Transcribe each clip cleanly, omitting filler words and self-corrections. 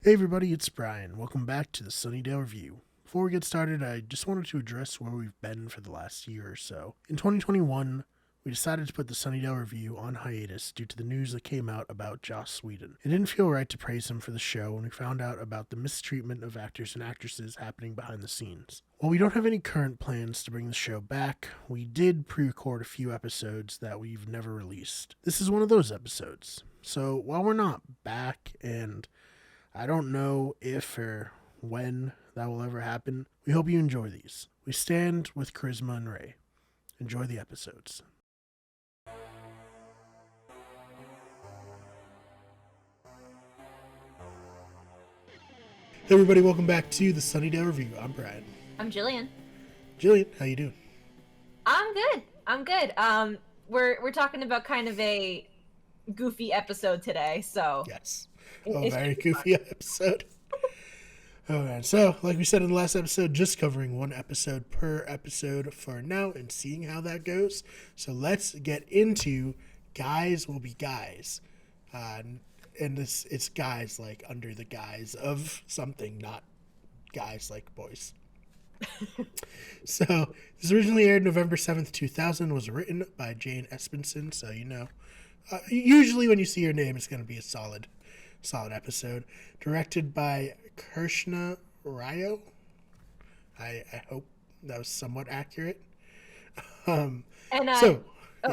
Hey everybody, it's Brian. Welcome back to the Sunnydale Review. Before we get started, I just wanted to address where we've been for the last year or so. In 2021, we decided to put the Sunnydale Review on hiatus due to the news that came out about Joss Whedon. It didn't feel right to praise him for the show when we found out about the mistreatment of actors and actresses happening behind the scenes. While we don't have any current plans to bring the show back, we did pre-record a few episodes that we've never released. This is one of those episodes. So while we're not back, and I don't know if or when that will ever happen, we hope you enjoy these. We stand with Charisma and Ray. Enjoy the episodes. Hey everybody, welcome back to the Sunnydale Review. I'm Brian. I'm Jillian. Jillian, how you doing? I'm good. We're talking about kind of a goofy episode today, so Yes. A very goofy episode. Oh man, so like we said in the last episode, just covering one episode per episode for now and seeing how that goes. So let's get into Guys Will Be Guys. And it's guys like under the guise of something, not guys like boys. So this originally aired November 7th, 2000, was written by Jane Espenson, so you know. Usually when you see her name, it's going to be a solid episode. Directed by Krishna Ryo. I hope that was somewhat accurate. Yes.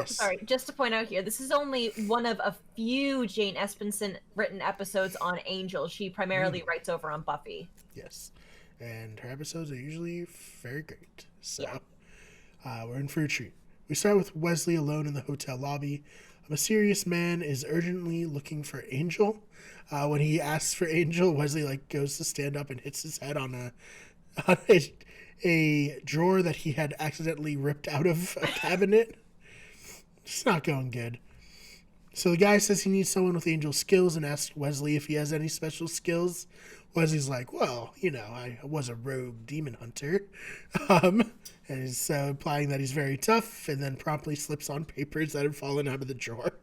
Sorry, just to point out here, this is only one of a few Jane Espenson written episodes on Angel. She primarily writes over on Buffy. Yes, and her episodes are usually very great. So we're in for a treat. We start with Wesley alone in the hotel lobby. A mysterious man is urgently looking for Angel. When he asks for Angel, Wesley goes to stand up and hits his head on a drawer that he had accidentally ripped out of a cabinet. It's not going good. So the guy says he needs someone with Angel's skills and asks Wesley if he has any special skills. Wesley's like, well, you know, I was a rogue demon hunter. And he's implying that he's very tough, and then promptly slips on papers that have fallen out of the drawer.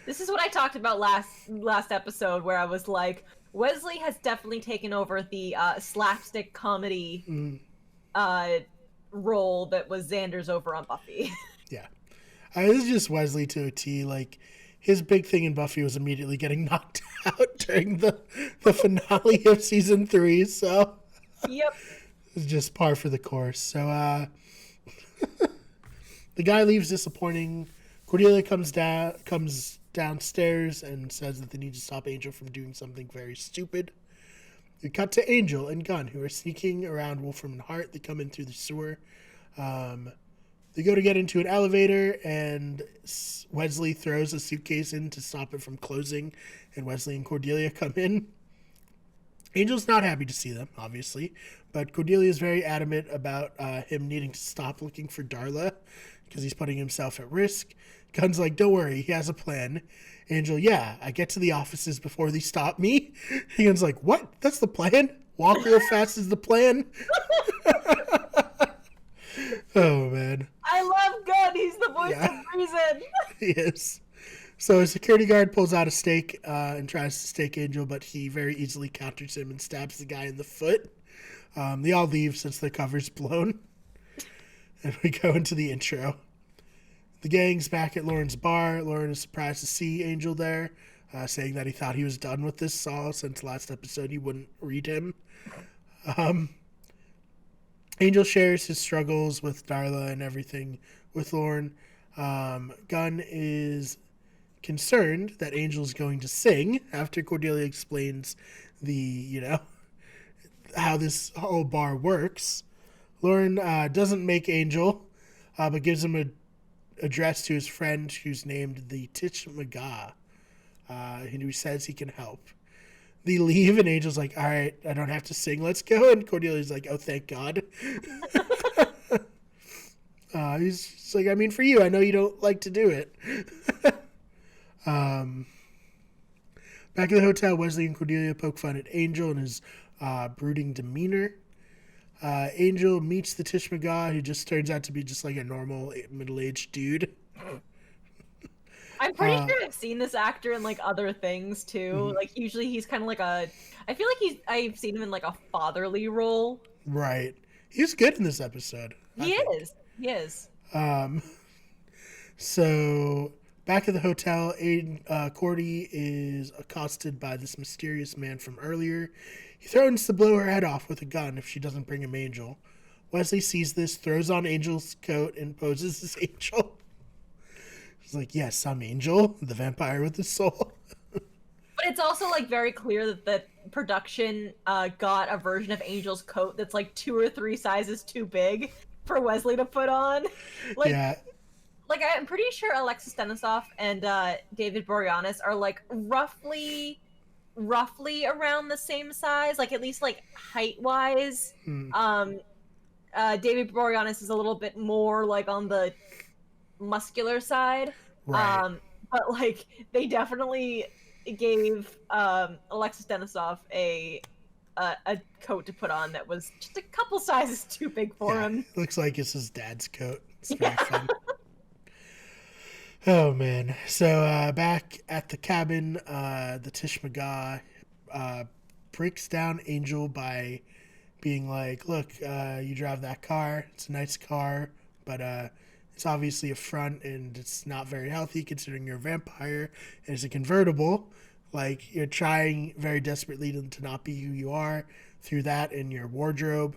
This is what I talked about last episode, where I was like, Wesley has definitely taken over the slapstick comedy role that was Xander's over on Buffy. Yeah. This is just Wesley to a T. His big thing in Buffy was immediately getting knocked out during the finale of season 3, so Yep. It's just par for the course. So the guy leaves disappointing. Cordelia comes downstairs and says that they need to stop Angel from doing something very stupid. We cut to Angel and Gunn, who are sneaking around Wolfram and Hart. They come in through the sewer. They go to get into an elevator, and Wesley throws a suitcase in to stop it from closing, and Wesley and Cordelia come in. Angel's not happy to see them, obviously, but Cordelia is very adamant about him needing to stop looking for Darla because he's putting himself at risk. Gunn's like, don't worry, he has a plan. Angel, yeah, I get to the offices before they stop me. Gunn's like, what? That's the plan? Walk real fast is the plan? Oh, man. I love Gunn. He's the voice of reason. He is. So a security guard pulls out a stake and tries to stake Angel, but he very easily counters him and stabs the guy in the foot. They all leave since their cover's blown. And we go into the intro. The gang's back at Lauren's bar. Lauren is surprised to see Angel there, saying that he thought he was done with this Saul since last episode he wouldn't read him. Angel shares his struggles with Darla and everything with Lauren. Gunn is concerned that Angel's going to sing after Cordelia explains how this whole bar works. Lauren doesn't make Angel, but gives him an address to his friend who's named the Titch McGaw, who says he can help. They leave, and Angel's like, all right, I don't have to sing, let's go. And Cordelia's like, oh, thank God. He's like, I mean, for you, I know you don't like to do it. Back at the hotel, Wesley and Cordelia poke fun at Angel and his brooding demeanor. Angel meets the Tish McGaw, who just turns out to be just like a normal middle-aged dude. I'm pretty sure I've seen this actor in like other things too. Like usually he's kind of like I feel like I've seen him in like a fatherly role. Right. He's good in this episode, I He think. is. He is. So back at the hotel, Cordy is accosted by this mysterious man from earlier. He threatens to blow her head off with a gun if she doesn't bring him Angel. Wesley sees this, throws on Angel's coat, and poses as Angel. He's like, yes, I'm Angel, the vampire with the soul. But it's also like very clear that the production got a version of Angel's coat that's like 2 or 3 sizes too big for Wesley to put on. Like, Yeah. Like I'm pretty sure Alexis Stanislav and David Boreanaz are like roughly around the same size, like at least like height wise. David Boreanaz is a little bit more like on the muscular side. Right. But like they definitely gave Alexis Stanislav a coat to put on that was just a couple sizes too big for him. Looks like it's his dad's coat. It's very fun. Oh man. So back at the cabin, the Tishmaga breaks down Angel by being like, look, you drive that car. It's a nice car, but it's obviously a front and it's not very healthy considering you're a vampire and it's a convertible. Like, you're trying very desperately to not be who you are through that in your wardrobe.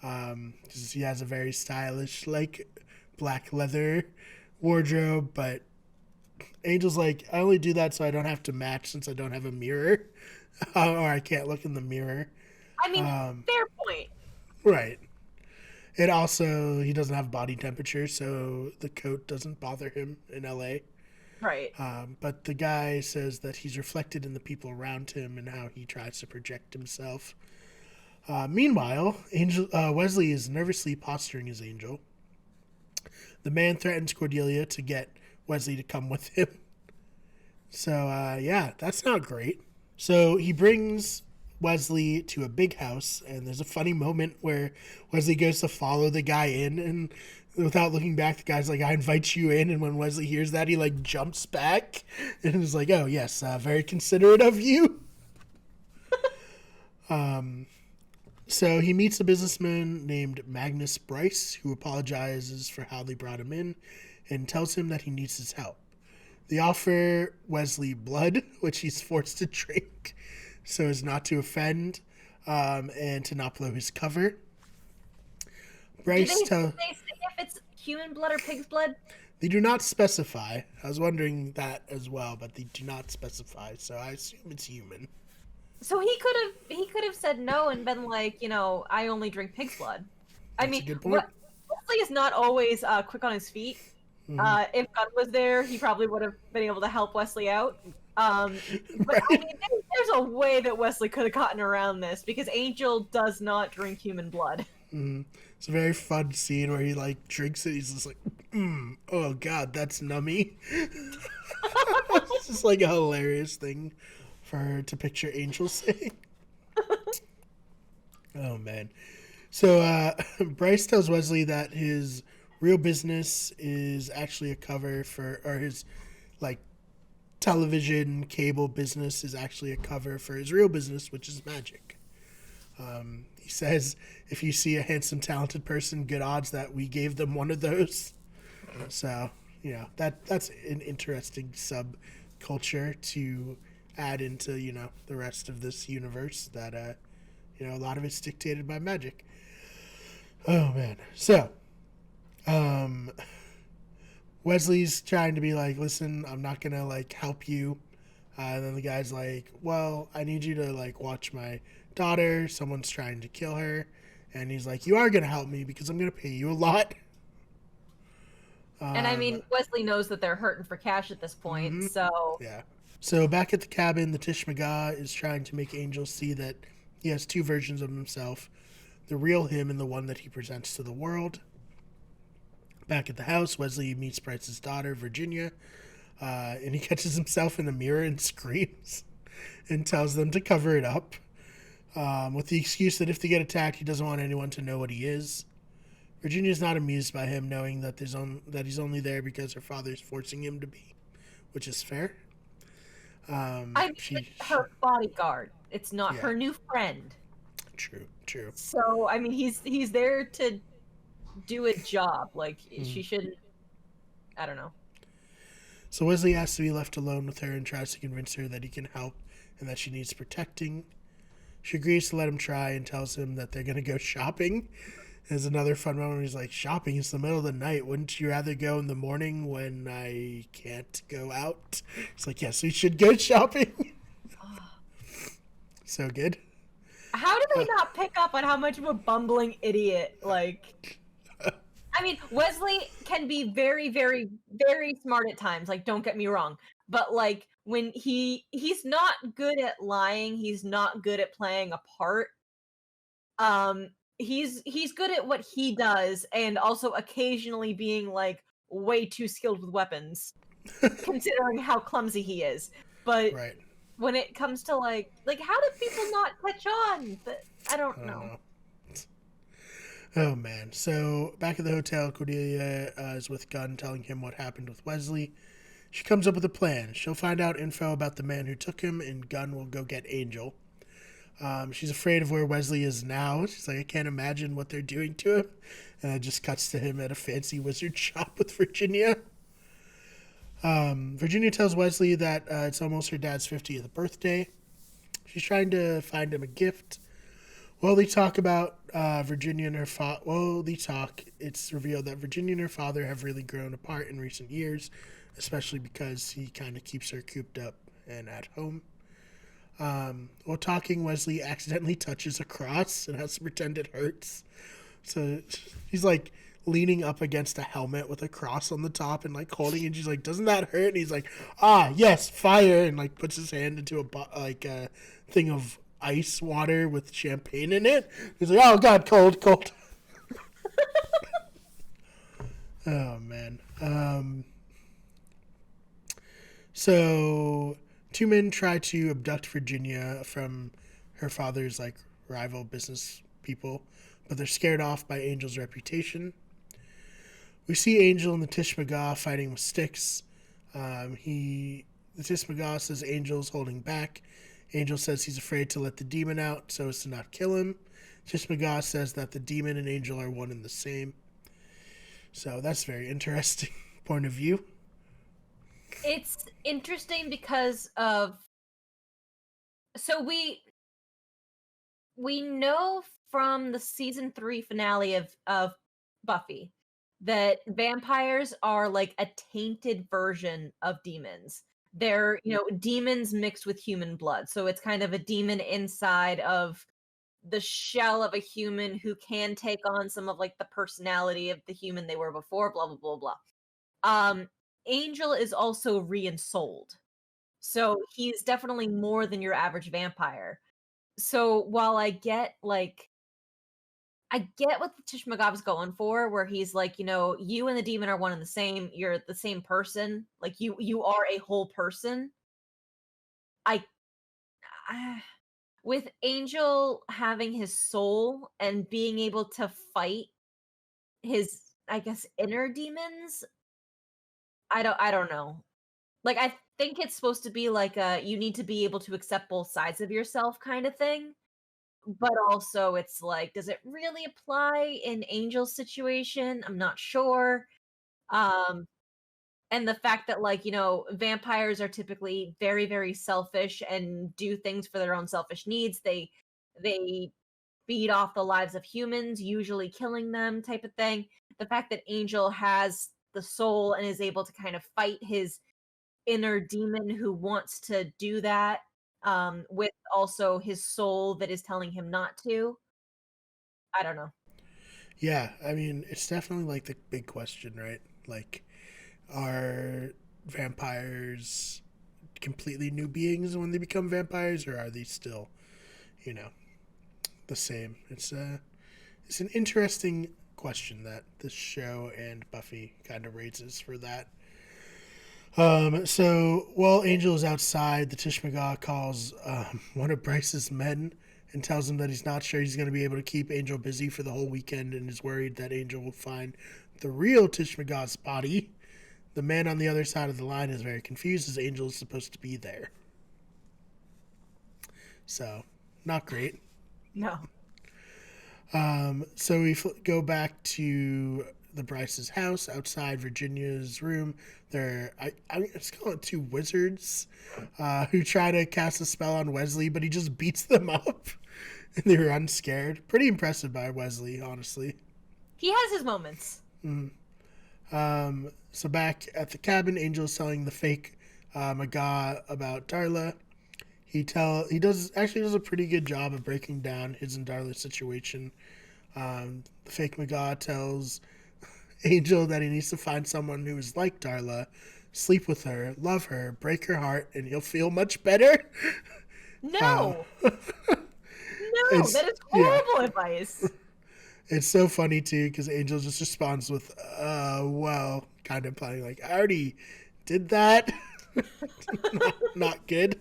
Because he has a very stylish, like, black leather wardrobe, but Angel's like, I only do that so I don't have to match since I don't have a mirror. Or I can't look in the mirror. I mean, fair point. Right. It also, he doesn't have body temperature, so the coat doesn't bother him in LA. Right. But the guy says that he's reflected in the people around him and how he tries to project himself. Meanwhile, Wesley is nervously posturing as Angel. The man threatens Cordelia to get Wesley to come with him. So, yeah, that's not great. So he brings Wesley to a big house, and there's a funny moment where Wesley goes to follow the guy in, and without looking back, the guy's like, I invite you in, and when Wesley hears that, he, like, jumps back, and is like, oh, yes, very considerate of you. So he meets a businessman named Magnus Bryce, who apologizes for how they brought him in, and tells him that he needs his help. They offer Wesley blood, which he's forced to drink, so as not to offend and to not blow his cover. Bryce Do they say if it's human blood or pig's blood? They do not specify. I was wondering that as well, but they do not specify, so I assume it's human. So he could have said no and been like, I only drink pig's blood. That's a good point. Wesley is not always quick on his feet. Mm-hmm. If Gunn was there, he probably would have been able to help Wesley out. But Right. I mean, there's a way that Wesley could have gotten around this because Angel does not drink human blood. Mm-hmm. It's a very fun scene where he like drinks it. He's just like, oh god, that's nummy. It's just like a hilarious thing for her to picture Angel saying. Oh man. So Bryce tells Wesley that his real business is actually a cover for, or his like television cable business is actually a cover for his real business, which is magic. He says, if you see a handsome, talented person, good odds that we gave them one of those. So, that's an interesting subculture to add into, the rest of this universe that, a lot of it's dictated by magic. Oh, man. So, Wesley's trying to be like, listen, I'm not going to, like, help you. And then the guy's like, well, I need you to, like, watch my daughter. Someone's trying to kill her. And he's like, you are going to help me because I'm going to pay you a lot. And I mean, Wesley knows that they're hurting for cash at this point, so... Yeah. So back at the cabin, the Tishmaga is trying to make Angel see that he has two versions of himself. The real him and the one that he presents to the world. Back at the house, Wesley meets Bryce's daughter, Virginia, and he catches himself in the mirror and screams and tells them to cover it up with the excuse that if they get attacked, he doesn't want anyone to know what he is. Virginia's not amused by him knowing that he's only there because her father's forcing him to be, which is fair. I mean, it's her bodyguard. It's not her new friend. True. So, I mean, he's there to do a job. Like, she shouldn't... I don't know. So Wesley asks to be left alone with her and tries to convince her that he can help and that she needs protecting. She agrees to let him try and tells him that they're going to go shopping. There's another fun moment where he's like, shopping? It's the middle of the night. Wouldn't you rather go in the morning when I can't go out? It's like, yes, we should go shopping. So good. How did they not pick up on how much of a bumbling idiot, like... I mean, Wesley can be very, very, very smart at times, like, don't get me wrong. But, like, when he's not good at lying, he's not good at playing a part. He's good at what he does, and also occasionally being, like, way too skilled with weapons, considering how clumsy he is. But right. When it comes to, like, how do people not catch on? I don't know. Oh, man. So, back at the hotel, Cordelia is with Gunn telling him what happened with Wesley. She comes up with a plan. She'll find out info about the man who took him, and Gunn will go get Angel. She's afraid of where Wesley is now. She's like, I can't imagine what they're doing to him. And it just cuts to him at a fancy wizard shop with Virginia. Virginia tells Wesley that it's almost her dad's 50th birthday. She's trying to find him a gift. While they talk about Virginia and her father, it's revealed that Virginia and her father have really grown apart in recent years, especially because he kind of keeps her cooped up and at home. While talking, Wesley accidentally touches a cross and has to pretend it hurts. So he's like leaning up against a helmet with a cross on the top and like holding it. And she's like, doesn't that hurt? And he's like, yes, fire. And like puts his hand into a thing of ice water with champagne in it. He's like, oh God, cold. Oh man. So two men try to abduct Virginia from her father's like rival business people, but they're scared off by Angel's reputation. We see Angel and the Tishmagah fighting with sticks. The Tishmagah says Angel's holding back. Angel says he's afraid to let the demon out so as to not kill him. Tishmagah says that the demon and Angel are one and the same. So that's a very interesting point of view. It's interesting because of... So we know from the season 3 finale of Buffy that vampires are like a tainted version of demons. They're, demons mixed with human blood. So it's kind of a demon inside of the shell of a human who can take on some of like the personality of the human they were before, blah, blah, blah, blah. Angel is also re-ensouled. So he's definitely more than your average vampire. So while I get what the Tishmagah's going for, where he's like, you and the demon are one and the same. You're the same person. Like you are a whole person. With Angel having his soul and being able to fight his, I guess, inner demons, I don't know. Like, I think it's supposed to be like you need to be able to accept both sides of yourself kind of thing. But also it's like, does it really apply in Angel's situation? I'm not sure. And the fact that vampires are typically very, very selfish and do things for their own selfish needs. They feed off the lives of humans, usually killing them type of thing. The fact that Angel has the soul and is able to kind of fight his inner demon who wants to do that, with also his soul that is telling him not to. I don't know. Yeah, I mean, it's definitely like the big question, right? Like, are vampires completely new beings when they become vampires, or are they still, the same? It's an interesting question that this show and Buffy kind of raises for that. So while Angel is outside, the Tishmagah calls one of Bryce's men and tells him that he's not sure he's going to be able to keep Angel busy for the whole weekend and is worried that Angel will find the real Tishmagah's body. The man on the other side of the line is very confused as Angel is supposed to be there. So, not great. No. So we go back to the Bryce's house outside Virginia's room. I just call it two wizards who try to cast a spell on Wesley, but he just beats them up. And they were unscared. Pretty impressive by Wesley, honestly. He has his moments. So back at the cabin, Angel's telling the fake Maga about Darla. He does a pretty good job of breaking down his and Darla's situation. The fake Maga tells Angel that he needs to find someone who is like Darla, sleep with her, love her, break her heart, and he'll feel much better. No! No, that is horrible advice. It's so funny, too, because Angel just responds with, well, kind of implying, like, I already did that. not good.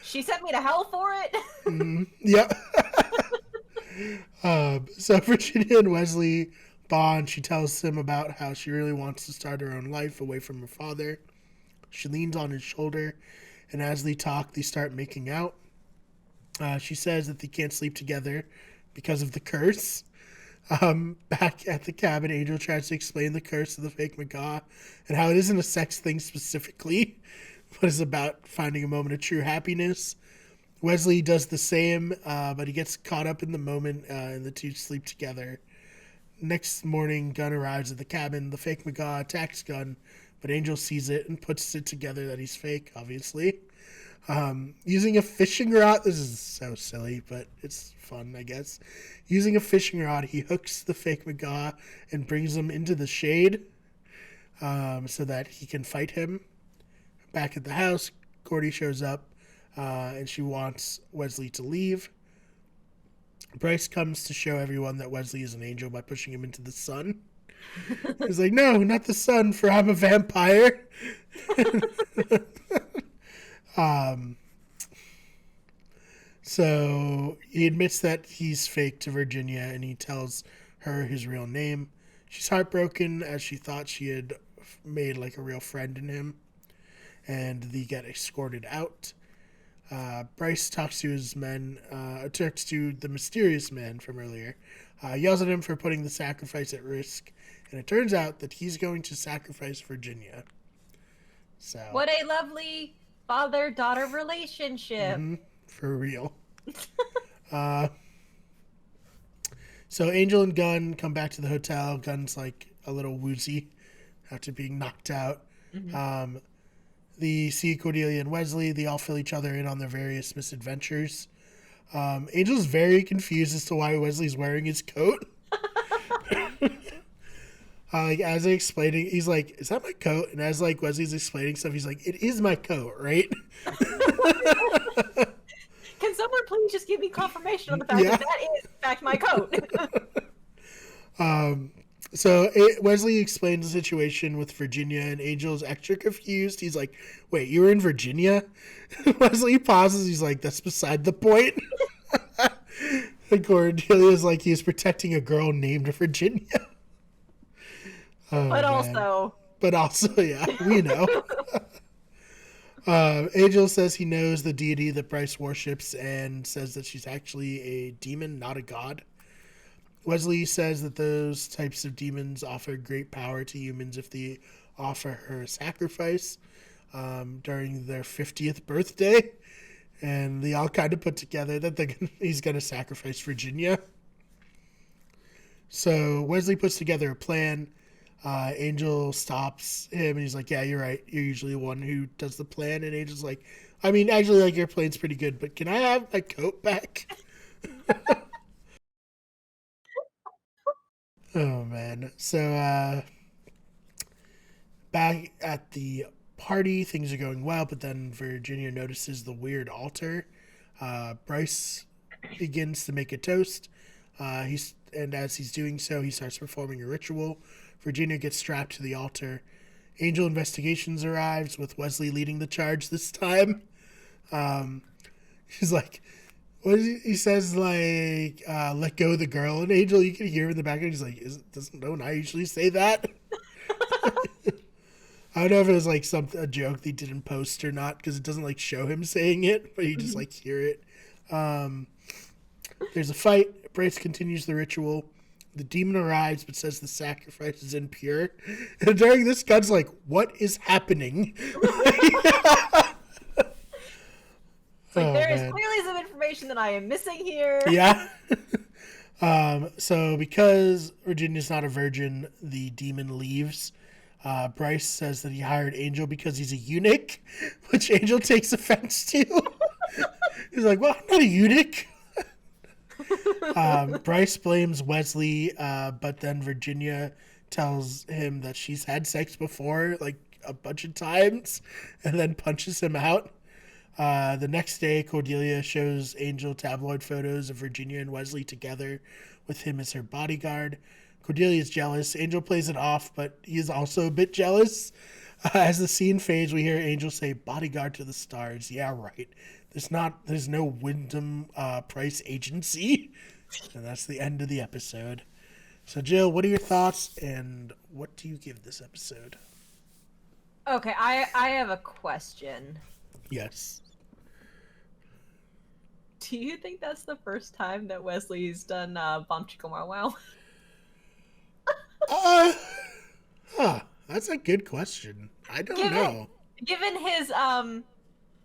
She sent me to hell for it. Yep. So Virginia and Wesley bond. She tells him about how she really wants to start her own life away from her father. She leans on his shoulder, and as they talk, they start making out. She says that they can't sleep together because of the curse. Back at the cabin, Angel tries to explain the curse to the fake Maga and how it isn't a sex thing specifically, but is about finding a moment of true happiness. Wesley does the same, but he gets caught up in the moment, and the two sleep together. Next morning, Gunn arrives at the cabin. The fake Maga attacks Gunn, but Angel sees it and puts it together that he's fake, obviously. Using a fishing rod, this is so silly, but it's fun, I guess. Using a fishing rod, he hooks the fake Maga and brings him into the shade so that he can fight him. Back at the house, Cordy shows up and she wants Wesley to leave. Bryce comes to show everyone that Wesley is an angel by pushing him into the sun. He's like, no, not the sun, for I'm a vampire. So he admits that he's fake to Virginia, and he tells her his real name. She's heartbroken as she thought she had made like a real friend in him, and they get escorted out. Bryce talks to his men, talks to the mysterious man from earlier, yells at him for putting the sacrifice at risk, and it turns out that he's going to sacrifice Virginia. So what a lovely father-daughter relationship. For real. So Angel and Gunn come back to the hotel. Gunn's like a little woozy after being knocked out. They see Cordelia and Wesley. They all fill each other in on their various misadventures. Angel's very confused as to why Wesley's wearing his coat. Like as they explaining, he's like, "Is that my coat?" And as like Wesley's explaining stuff, he's like, "It is my coat, right?" Can someone please just give me confirmation on the fact that is in fact my coat? So Wesley explains the situation with Virginia, and Angel's extra confused. He's like, "Wait, you were in Virginia?" Wesley pauses. He's like, "That's beside the point." And Cordelia's like, he's protecting a girl named Virginia. But also, yeah, we know. Angel says he knows the deity that Bryce worships and says that she's actually a demon, not a god. Wesley says that those types of demons offer great power to humans if they offer her a sacrifice during their 50th birthday. And they all kind of put together that he's going to sacrifice Virginia. So Wesley puts together a plan. Angel stops him and he's like, "Yeah, you're right. You're usually the one who does the plan." And Angel's like, "I mean, actually, like your plan's pretty good, but can I have my coat back?" Oh man. So back at the party, things are going well, but then Virginia notices the weird altar. Bryce begins to make a toast. And as he's doing so, he starts performing a ritual. Virginia gets strapped to the altar. Angel Investigations arrives with Wesley leading the charge this time. She's like, he says like, "Let go of the girl." And Angel, you can hear in the background, he's like, doesn't I usually say that? I don't know if it was like a joke they did in post or not, because it doesn't like show him saying it, but you just like hear it. There's a fight. Bryce continues the ritual. The demon arrives but says the sacrifice is impure. And during this, God's like, what is happening? There is clearly some information that I am missing here. Yeah. So because Virginia's not a virgin, the demon leaves. Bryce says that he hired Angel because he's a eunuch, which Angel takes offense to. He's like, well, I'm not a eunuch. Bryce blames Wesley, but then Virginia tells him that she's had sex before, like a bunch of times, and then punches him out. The next day, Cordelia shows Angel tabloid photos of Virginia and Wesley together with him as her bodyguard. Cordelia is jealous. Angel plays it off, but he is also a bit jealous. As the scene fades, we hear Angel say, bodyguard to the stars. Yeah, right. There's no Wyndham Price agency. And that's the end of the episode. So, Jill, what are your thoughts, and what do you give this episode? Okay, I have a question. Yes. Do you think that's the first time that Wesley's done Bom Chicka Wow Wow? That's a good question. I don't know. Given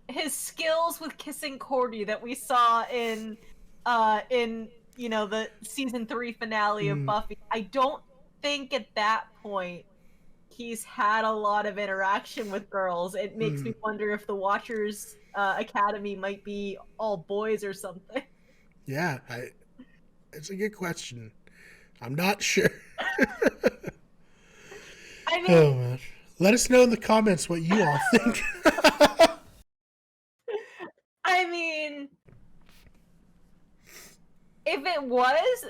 his skills with kissing Cordy that we saw in the season 3 finale of Buffy, I don't think at that point he's had a lot of interaction with girls. It makes me wonder if the Watchers Academy might be all boys or something. Yeah, it's a good question. I'm not sure. I mean, oh man, let us know in the comments what you all think. I mean, if it was,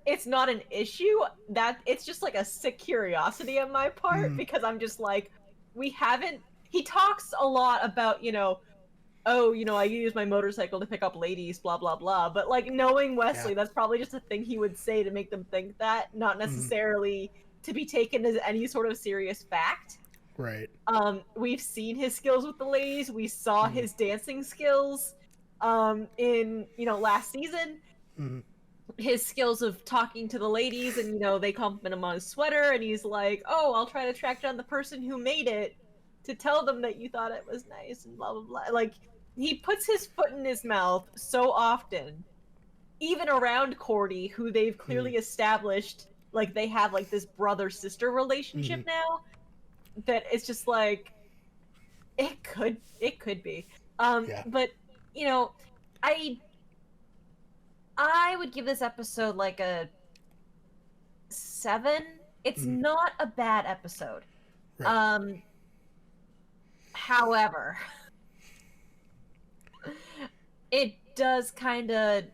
it's not an issue. That it's just like a sick curiosity on my part, because I'm just like, he talks a lot about, I use my motorcycle to pick up ladies, blah blah blah. But like, knowing Wesley, that's probably just a thing he would say to make them think that, not necessarily to be taken as any sort of serious fact. Right. We've seen his skills with the ladies. We saw his dancing skills in last season. His skills of talking to the ladies, and they compliment him on his sweater, and he's like, oh, I'll try to track down the person who made it to tell them that you thought it was nice, and blah blah blah. Like, he puts his foot in his mouth so often, even around Cordy, who they've clearly established like they have like this brother-sister relationship now, that it's just like, it could be. But I would give this episode like a 7. It's not a bad episode. Right. However, it does kind of,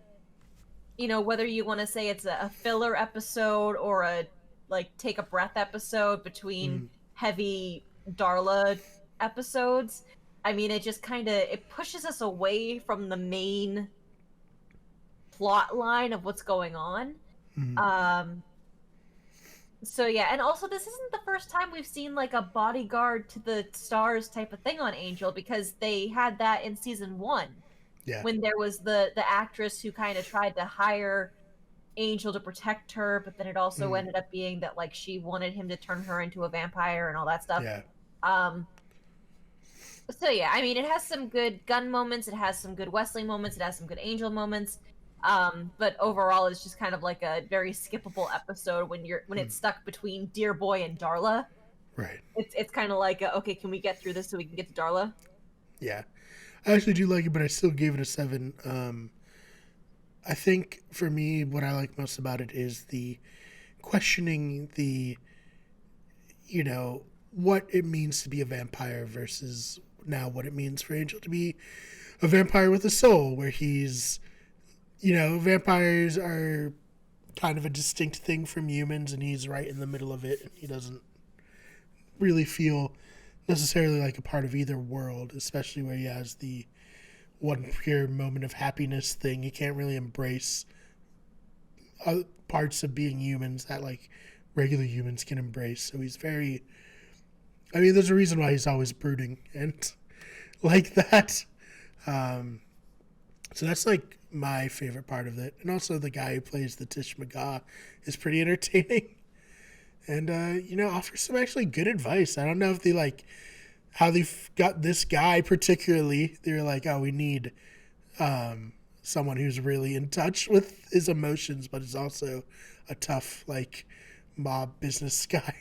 whether you want to say it's a filler episode or a like take a breath episode between heavy Darla episodes, I mean, it just kind of, it pushes us away from the main plot line of what's going on. So yeah, and also this isn't the first time we've seen like a bodyguard to the stars type of thing on Angel, because they had that in season 1. Yeah. When there was the actress who kind of tried to hire Angel to protect her, but then it also ended up being that like she wanted him to turn her into a vampire and all that stuff. Yeah. So yeah, I mean, it has some good gun moments, it has some good Wesley moments, it has some good Angel moments. But overall it's just kind of like a very skippable episode when it's stuck between Dear Boy and Darla. Right. It's kind of like, okay, can we get through this so we can get to Darla? Yeah. I actually do like it, but I still gave it a 7. I think for me, what I like most about it is the questioning what it means to be a vampire versus now what it means for Angel to be a vampire with a soul, where he's, vampires are kind of a distinct thing from humans, and he's right in the middle of it, and he doesn't really feel necessarily like a part of either world, especially where he has the one pure moment of happiness thing. He can't really embrace parts of being humans that like regular humans can embrace. So he's very I mean, there's a reason why he's always brooding and like that. So that's like my favorite part of it. And also the guy who plays the Tish McGaw is pretty entertaining. And, offers some actually good advice. I don't know if they like how they got this guy particularly. They're like, oh, we need someone who's really in touch with his emotions, but is also a tough, like, mob business guy.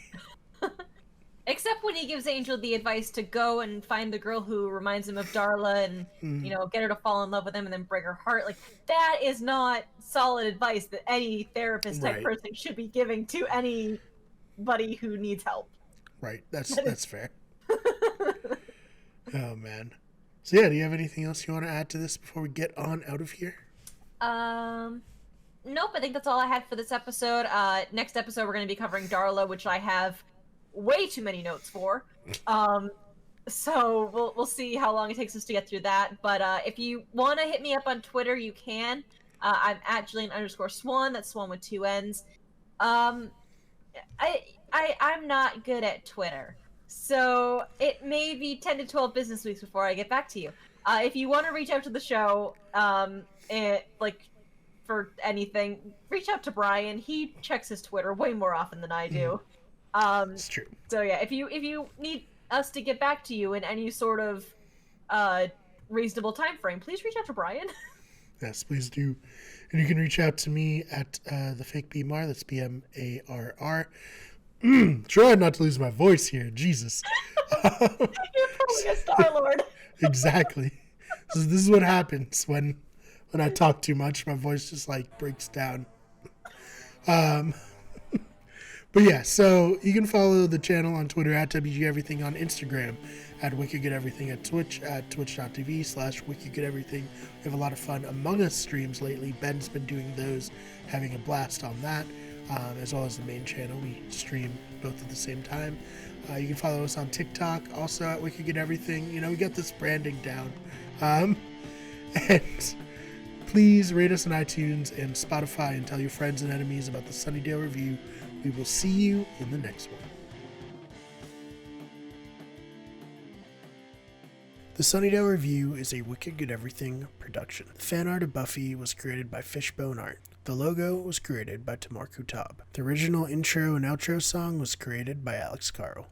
Except when he gives Angel the advice to go and find the girl who reminds him of Darla and, get her to fall in love with him and then break her heart. Like, that is not solid advice that any therapist type person should be giving to anybody who needs help. Right. That's fair. Oh, man. So, yeah, do you have anything else you want to add to this before we get on out of here? Nope, I think that's all I had for this episode. Next episode, we're going to be covering Darla, which I have way too many notes for. So we'll see how long it takes us to get through that. But if you want to hit me up on Twitter, you can. I'm at Jillian_Swan. That's Swan with 2 N's. I'm not good at Twitter. So it may be 10 to 12 business weeks before I get back to you. If you want to reach out to the show, for anything, reach out to Brian. He checks his Twitter way more often than I do. It's true. So yeah, if you need us to get back to you in any sort of reasonable time frame, please reach out to Brian. Yes, please do. And you can reach out to me at the fake BMAR. That's BMARR. Trying not to lose my voice here. Jesus. You're probably a Star-Lord. Exactly. So this is what happens when I talk too much. My voice just like breaks down. But yeah, so you can follow the channel on Twitter at WG Everything, on Instagram at WickedGoodEverything, at Twitch at twitch.tv/WickedGoodEverything. We have a lot of fun Among Us streams lately. Ben's been doing those, having a blast on that, as well as the main channel. We stream both at the same time. You can follow us on TikTok, also at WickedGoodEverything. We got this branding down. And please rate us on iTunes and Spotify and tell your friends and enemies about the Sunnydale Review. We will see you in the next one. The Sunnydale Review is a Wicked Good Everything production. The fan art of Buffy was created by Fishbone Art. The logo was created by Tamar Kutab. The original intro and outro song was created by Alex Carl.